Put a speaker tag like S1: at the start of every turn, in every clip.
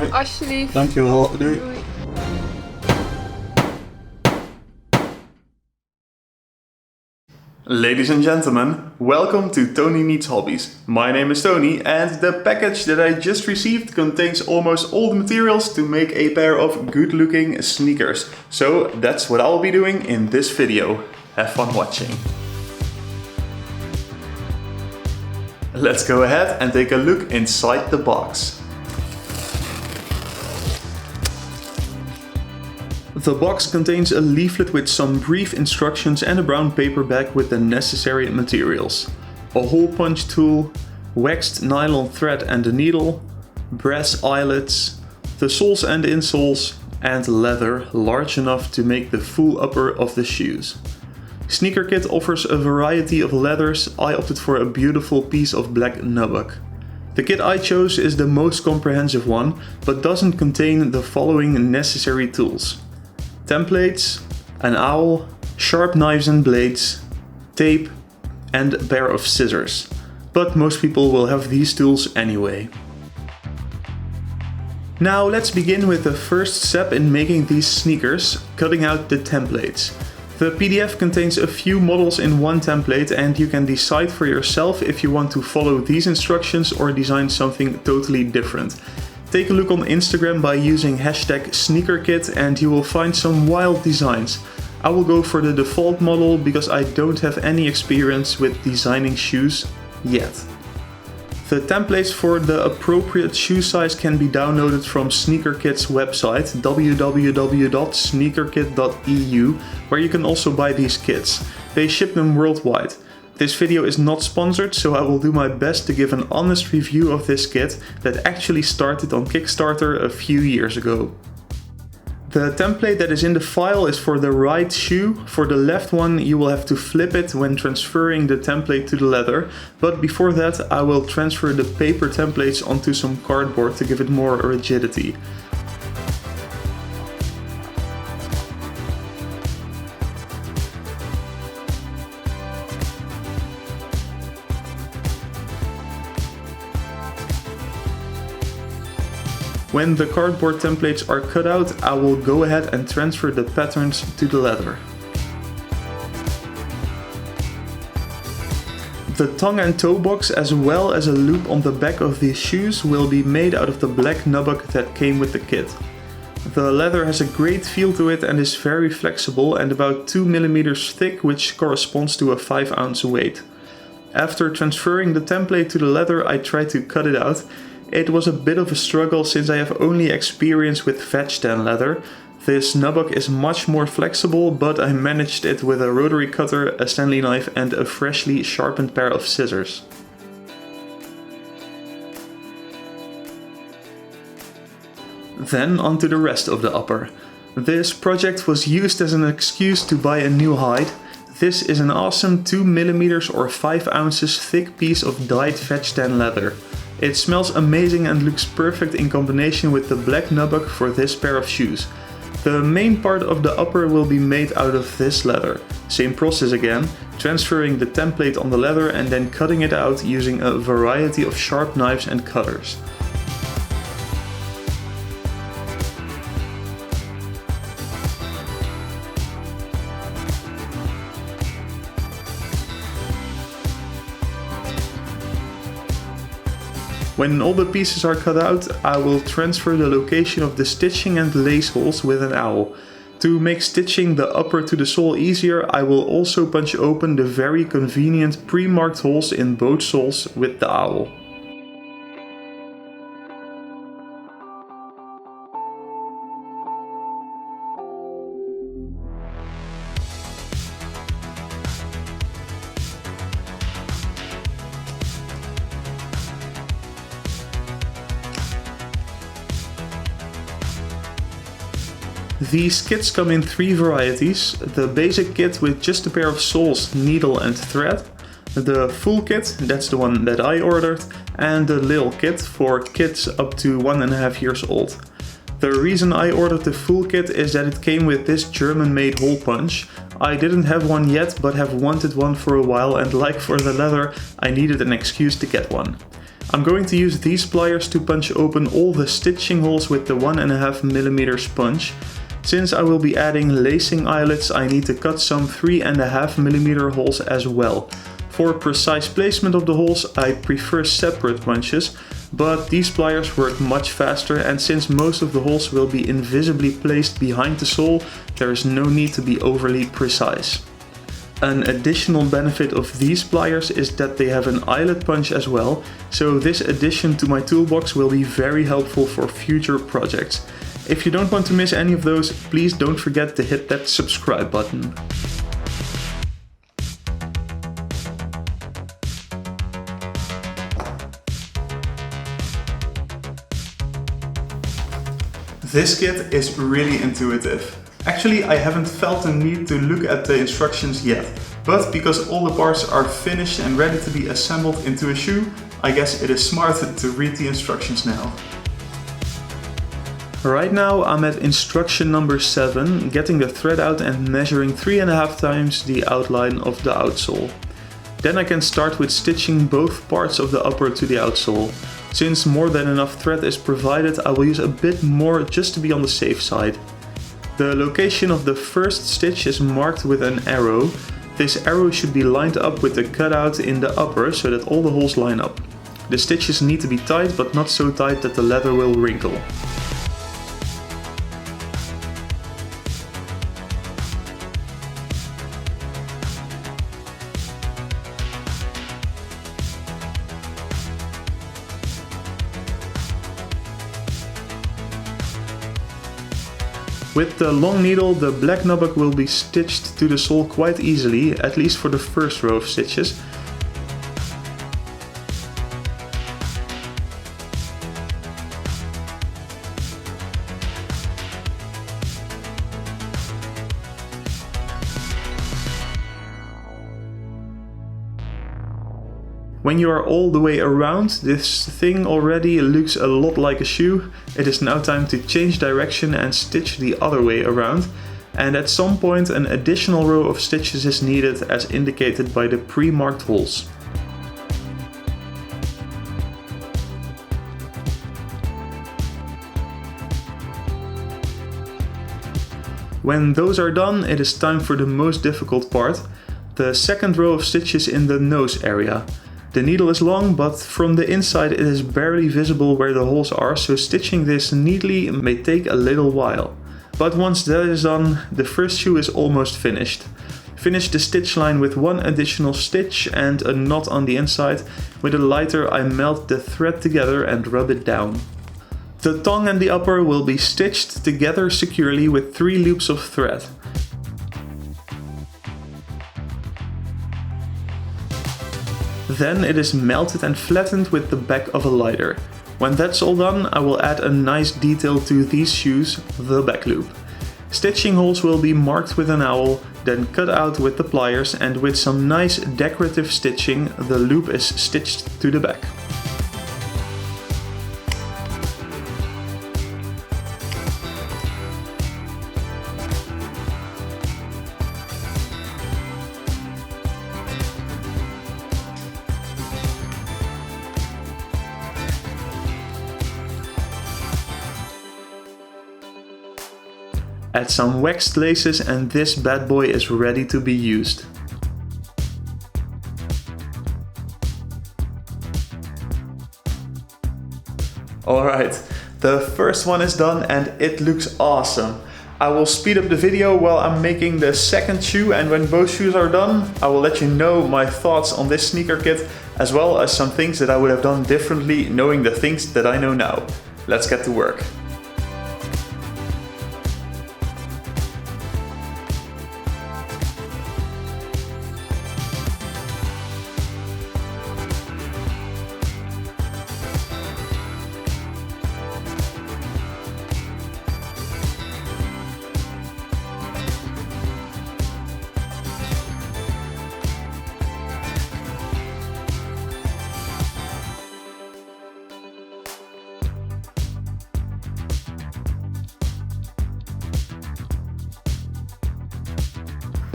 S1: Hoi.
S2: Alsjeblieft.
S1: Dankjewel. Doei.
S2: Doei.
S3: Ladies and gentlemen, welcome to Tony Needs Hobbies. My name is Tony and the package that I just received contains almost all the materials to make a pair of good looking sneakers. So that's what I'll be doing in this video. Have fun watching. Let's go ahead and take a look inside the box. The box contains a leaflet with some brief instructions and a brown paper bag with the necessary materials. A hole punch tool, waxed nylon thread and a needle, brass eyelets, the soles and insoles, and leather large enough to make the full upper of the shoes. SneakerKit offers a variety of leathers. I opted for a beautiful piece of black nubuck. The kit I chose is the most comprehensive one, but doesn't contain the following necessary tools: templates, an owl, sharp knives and blades, tape, and a pair of scissors. But most people will have these tools anyway. Now let's begin with the first step in making these sneakers, cutting out the templates. The PDF contains a few models in one template and you can decide for yourself if you want to follow these instructions or design something totally different. Take a look on Instagram by using #SneakerKit and you will find some wild designs. I will go for the default model because I don't have any experience with designing shoes yet. The templates for the appropriate shoe size can be downloaded from SneakerKit's website www.sneakerkit.eu, where you can also buy these kits. They ship them worldwide. This video is not sponsored, so I will do my best to give an honest review of this kit that actually started on Kickstarter a few years ago. The template that is in the file is for the right shoe. For the left one you will have to flip it when transferring the template to the leather, but before that I will transfer the paper templates onto some cardboard to give it more rigidity. When the cardboard templates are cut out, I will go ahead and transfer the patterns to the leather. The tongue and toe box as well as a loop on the back of these shoes will be made out of the black nubuck that came with the kit. The leather has a great feel to it and is very flexible and about 2 mm thick, which corresponds to a 5 ounce weight. After transferring the template to the leather, I tried to cut it out. It was a bit of a struggle since I have only experience with veg tan leather. This nubuck is much more flexible, but I managed it with a rotary cutter, a Stanley knife and a freshly sharpened pair of scissors. Then onto the rest of the upper. This project was used as an excuse to buy a new hide. This is an awesome 2 mm or 5 ounces thick piece of dyed veg tan leather. It smells amazing and looks perfect in combination with the black nubuck for this pair of shoes. The main part of the upper will be made out of this leather. Same process again, transferring the template on the leather and then cutting it out using a variety of sharp knives and cutters. When all the pieces are cut out, I will transfer the location of the stitching and lace holes with an owl. To make stitching the upper to the sole easier, I will also punch open the very convenient pre-marked holes in both soles with the owl. These kits come in 3 varieties: the basic kit with just a pair of soles, needle and thread, the full kit, that's the one that I ordered, and the little kit for kids up to 1.5 years old. The reason I ordered the full kit is that it came with this German-made hole punch. I didn't have one yet, but have wanted one for a while, and like for the leather, I needed an excuse to get one. I'm going to use these pliers to punch open all the stitching holes with the 1.5mm sponge. Since I will be adding lacing eyelets, I need to cut some 3.5mm holes as well. For precise placement of the holes, I prefer separate punches, but these pliers work much faster, and since most of the holes will be invisibly placed behind the sole, there is no need to be overly precise. An additional benefit of these pliers is that they have an eyelet punch as well, so this addition to my toolbox will be very helpful for future projects. If you don't want to miss any of those, please don't forget to hit that subscribe button. This kit is really intuitive. Actually, I haven't felt the need to look at the instructions yet, but because all the parts are finished and ready to be assembled into a shoe, I guess it is smart to read the instructions now. Right now I'm at instruction number 7, getting the thread out and measuring 3.5 times the outline of the outsole. Then I can start with stitching both parts of the upper to the outsole. Since more than enough thread is provided, I will use a bit more just to be on the safe side. The location of the first stitch is marked with an arrow. This arrow should be lined up with the cutout in the upper so that all the holes line up. The stitches need to be tight, but not so tight that the leather will wrinkle. With the long needle, the black nubuck will be stitched to the sole quite easily, at least for the first row of stitches. When you are all the way around, this thing already looks a lot like a shoe. It is now time to change direction and stitch the other way around. And at some point an additional row of stitches is needed as indicated by the pre-marked holes. When those are done, it is time for the most difficult part, the second row of stitches in the nose area. The needle is long, but from the inside it is barely visible where the holes are, so stitching this neatly may take a little while. But once that is done, the first shoe is almost finished. Finish the stitch line with one additional stitch and a knot on the inside. With a lighter I melt the thread together and rub it down. The tongue and the upper will be stitched together securely with 3 loops of thread. Then it is melted and flattened with the back of a lighter. When that's all done, I will add a nice detail to these shoes, the back loop. Stitching holes will be marked with an awl, then cut out with the pliers, and with some nice decorative stitching, the loop is stitched to the back. Add some waxed laces and this bad boy is ready to be used. Alright, the first one is done and it looks awesome. I will speed up the video while I'm making the second shoe, and when both shoes are done, I will let you know my thoughts on this sneaker kit, as well as some things that I would have done differently knowing the things that I know now. Let's get to work.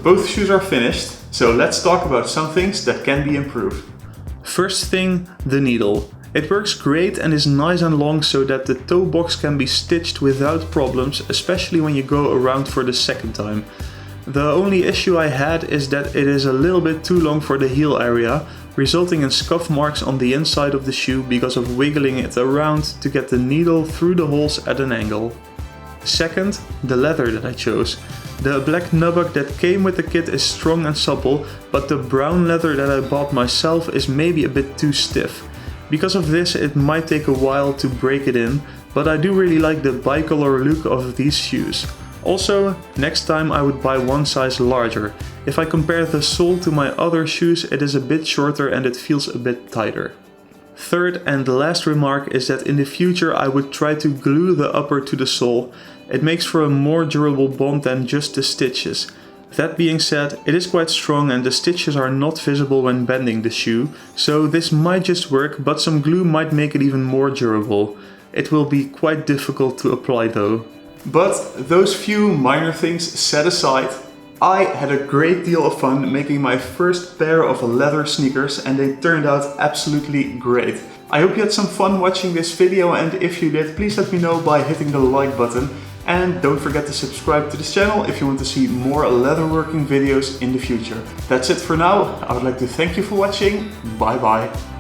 S3: Both shoes are finished, so let's talk about some things that can be improved. First thing, the needle. It works great and is nice and long so that the toe box can be stitched without problems, especially when you go around for the second time. The only issue I had is that it is a little bit too long for the heel area, resulting in scuff marks on the inside of the shoe because of wiggling it around to get the needle through the holes at an angle. Second, the leather that I chose. The black nubuck that came with the kit is strong and supple, but the brown leather that I bought myself is maybe a bit too stiff. Because of this, it might take a while to break it in, but I do really like the bicolor look of these shoes. Also, next time I would buy one size larger. If I compare the sole to my other shoes, it is a bit shorter and it feels a bit tighter. Third and last remark is that in the future I would try to glue the upper to the sole. It makes for a more durable bond than just the stitches. That being said, it is quite strong and the stitches are not visible when bending the shoe, so this might just work, but some glue might make it even more durable. It will be quite difficult to apply though. But those few minor things set aside, I had a great deal of fun making my first pair of leather sneakers and they turned out absolutely great. I hope you had some fun watching this video, and if you did, please let me know by hitting the like button. And don't forget to subscribe to this channel if you want to see more leatherworking videos in the future. That's it for now. I would like to thank you for watching. Bye bye.